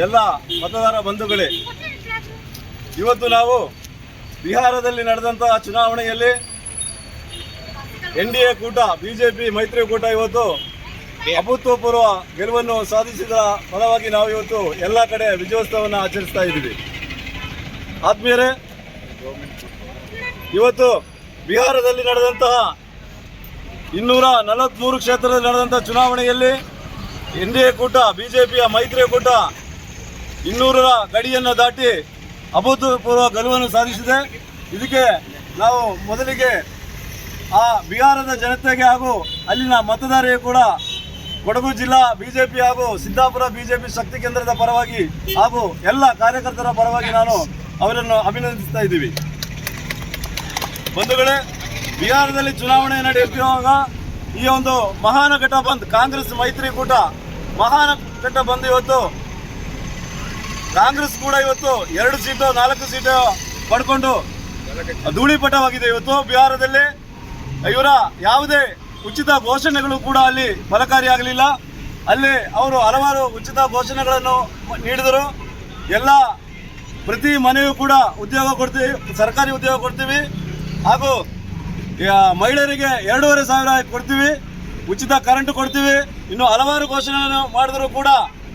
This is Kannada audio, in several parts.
ಎಲ್ಲ ಮತದಾರ ಬಂಧುಗಳೇ, ಇವತ್ತು ನಾವು ಬಿಹಾರದಲ್ಲಿ ನಡೆದಂತಹ ಚುನಾವಣೆಯಲ್ಲಿ NDA ಕೂಟ BJP ಮೈತ್ರಿಕೂಟ ಇವತ್ತು ಅಭೂತಪೂರ್ವ ಗೆಲುವನ್ನು ಸಾಧಿಸಿದ ಫಲವಾಗಿ ನಾವು ಇವತ್ತು ಎಲ್ಲ ಕಡೆ ವಿಜಯೋತ್ಸವವನ್ನು ಆಚರಿಸ್ತಾ ಇದ್ದೀವಿ. ಆತ್ಮೀಯರೇ, ಇವತ್ತು ಬಿಹಾರದಲ್ಲಿ ನಡೆದಂತಹ 243 ಕ್ಷೇತ್ರದಲ್ಲಿ ನಡೆದಂತಹ ಚುನಾವಣೆಯಲ್ಲಿ NDA ಕೂಟ BJPಯ ಮೈತ್ರಿಕೂಟ 200ರ ಗಡಿಯನ್ನು ದಾಟಿ ಅಭೂತಪೂರ್ವ ಗೆಲುವನ್ನು ಸಾಧಿಸಿದೆ. ಇದಕ್ಕೆ ನಾವು ಮೊದಲಿಗೆ ಆ ಬಿಹಾರದ ಜನತೆಗೆ ಹಾಗೂ ಅಲ್ಲಿನ ಮತದಾರರಿಗೆ ಕೂಡ ಕೊಡಗು ಜಿಲ್ಲಾ BJP ಹಾಗೂ ಸಿದ್ದಾಪುರ BJP ಶಕ್ತಿ ಕೇಂದ್ರದ ಪರವಾಗಿ ಹಾಗೂ ಎಲ್ಲ ಕಾರ್ಯಕರ್ತರ ಪರವಾಗಿ ನಾನು ಅವರನ್ನು ಅಭಿನಂದಿಸ್ತಾ ಇದ್ದೀವಿ. ಬಂಧುಗಳೇ, ಬಿಹಾರದಲ್ಲಿ ಚುನಾವಣೆ ನಡೆಯುತ್ತಿರುವಾಗ ಈ ಒಂದು ಮಹಾಗಠಬಂಧನ್ ಕಾಂಗ್ರೆಸ್ ಮೈತ್ರಿಕೂಟ ಮಹಾಗಠಬಂಧನ್ ಇವತ್ತು ಕಾಂಗ್ರೆಸ್ ಕೂಡ ಇವತ್ತು 2 ಸೀಟು 4 ಸೀಟು ಪಡ್ಕೊಂಡು ಧೂಳಿಪಟವಾಗಿದೆ. ಇವತ್ತು ಬಿಹಾರದಲ್ಲಿ ಇವರ ಯಾವುದೇ ಉಚಿತ ಘೋಷಣೆಗಳು ಕೂಡ ಅಲ್ಲಿ ಫಲಕಾರಿಯಾಗಲಿಲ್ಲ. ಅಲ್ಲಿ ಅವರು ಹಲವಾರು ಉಚಿತ ಘೋಷಣೆಗಳನ್ನು ನೀಡಿದರು. ಎಲ್ಲ ಪ್ರತಿ ಮನೆಯೂ ಕೂಡ ಉದ್ಯೋಗ ಕೊಡ್ತೀವಿ, ಸರ್ಕಾರಿ ಉದ್ಯೋಗ ಕೊಡ್ತೀವಿ, ಹಾಗೂ ಮಹಿಳೆಯರಿಗೆ 2,500 ಕೊಡ್ತೀವಿ, ಉಚಿತ ಕರೆಂಟ್ ಕೊಡ್ತೀವಿ, ಇನ್ನು ಹಲವಾರು ಘೋಷಣೆಗಳನ್ನು ಮಾಡಿದರೂ ಕೂಡ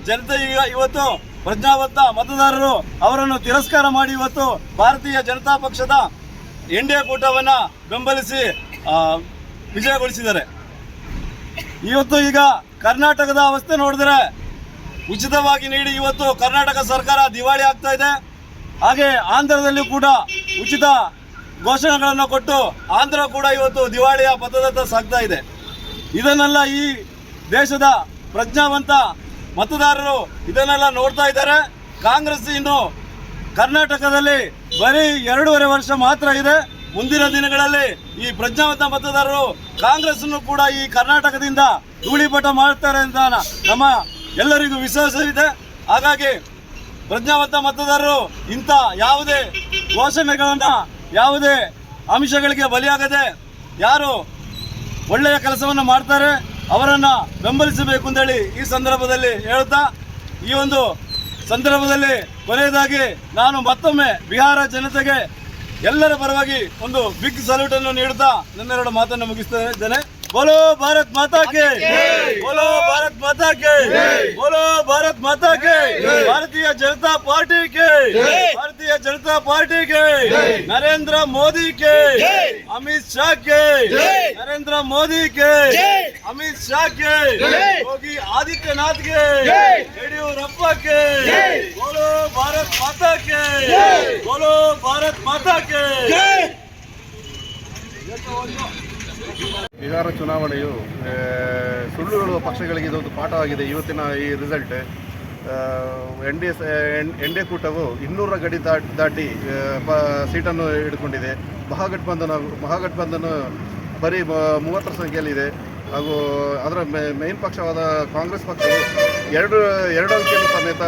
ಜನತೆ ಇವತ್ತು ಪ್ರಜ್ಞಾವಂತ ಮತದಾರರು ಅವರನ್ನು ತಿರಸ್ಕಾರ ಮಾಡಿ ಇವತ್ತು ಭಾರತೀಯ ಜನತಾ ಪಕ್ಷದ NDA ಕೂಟವನ್ನು ಬೆಂಬಲಿಸಿ ವಿಜಯಗೊಳಿಸಿದ್ದಾರೆ. ಇವತ್ತು ಈಗ ಕರ್ನಾಟಕದ ಅವಸ್ಥೆ ನೋಡಿದ್ರೆ ಉಚಿತವಾಗಿ ನೀಡಿ ಇವತ್ತು ಕರ್ನಾಟಕ ಸರ್ಕಾರ ದಿವಾಳಿ ಆಗ್ತಾ ಇದೆ. ಹಾಗೆ ಆಂಧ್ರದಲ್ಲಿ ಕೂಡ ಉಚಿತ ಘೋಷಣೆಗಳನ್ನು ಕೊಟ್ಟು ಆಂಧ್ರ ಕೂಡ ಇವತ್ತು ದಿವಾಳಿಯ ಪಥದತ್ತ ಸಾಗ್ತಾ ಇದೆ. ಇದನ್ನೆಲ್ಲ ಈ ದೇಶದ ಪ್ರಜ್ಞಾವಂತ ಮತದಾರರು ಇದನ್ನೆಲ್ಲ ನೋಡ್ತಾ ಇದ್ದಾರೆ. ಕಾಂಗ್ರೆಸ್ ಇನ್ನು ಕರ್ನಾಟಕದಲ್ಲಿ ಬರೀ 2.5 ವರ್ಷ ಮಾತ್ರ ಇದೆ. ಮುಂದಿನ ದಿನಗಳಲ್ಲಿ ಈ ಪ್ರಜ್ಞಾವಂತ ಮತದಾರರು ಕಾಂಗ್ರೆಸ್ನ್ನು ಕೂಡ ಈ ಕರ್ನಾಟಕದಿಂದ ಧೂಳಿಪಟ ಮಾಡ್ತಾರೆ ಅಂತ ನಮ್ಮ ಎಲ್ಲರಿಗೂ ವಿಶ್ವಾಸವಿದೆ. ಹಾಗಾಗಿ ಪ್ರಜ್ಞಾವಂತ ಮತದಾರರು ಇಂಥ ಯಾವುದೇ ಘೋಷಣೆಗಳನ್ನು ಯಾವುದೇ ಅಂಶಗಳಿಗೆ ಬಲಿಯಾಗದೆ ಯಾರು ಒಳ್ಳೆಯ ಕೆಲಸವನ್ನು ಮಾಡ್ತಾರೆ ಅವರನ್ನು ಬೆಂಬಲಿಸಬೇಕು ಅಂತೇಳಿ ಈ ಸಂದರ್ಭದಲ್ಲಿ ಹೇಳ್ತಾ, ಈ ಒಂದು ಸಂದರ್ಭದಲ್ಲಿ ಕೊನೆಯದಾಗಿ ನಾನು ಮತ್ತೊಮ್ಮೆ ಬಿಹಾರ ಜನತೆಗೆ ಎಲ್ಲರ ಪರವಾಗಿ ಒಂದು ಬಿಗ್ ಸಲ್ಯೂಟ್ ಅನ್ನು ನೀಡುತ್ತಾ ನನ್ನೆರಡು ಮಾತನ್ನು ಮುಗಿಸ್ತಾ ಇದ್ದೇನೆ. बोलो भारत माता के, बोलो भारत माता के, बोलो भारत माता के, भारतीय जनता पार्टी के, भारतीय जनता पार्टी के, नरेंद्र मोदी के, अमित शाह के, नरेंद्र मोदी के, अमित शाह के, योगी आदित्यनाथ के, येडियुरप्पा के, बोलो भारत माता के, बोलो भारत माता के. ಬಿಹಾರ ಚುನಾವಣೆಯು ಸುಳ್ಳು ಹೇಳುವ ಪಕ್ಷಗಳಿಗೆ ಇದೊಂದು ಪಾಠವಾಗಿದೆ. ಇವತ್ತಿನ ಈ ರಿಸಲ್ಟ್ NDA ಕೂಟವು 200ರ ಗಡಿ ದಾಟಿ ಸೀಟನ್ನು ಹಿಡ್ಕೊಂಡಿದೆ. ಮಹಾಗಠಬಂಧನ್ ಬರೀ 30ರ ಸಂಖ್ಯೆಯಲ್ಲಿದೆ. ಹಾಗೂ ಅದರ ಮೇನ್ ಪಕ್ಷವಾದ ಕಾಂಗ್ರೆಸ್ ಪಕ್ಷವು 2 ಅಂಕೆಯನ್ನು ಸಮೇತ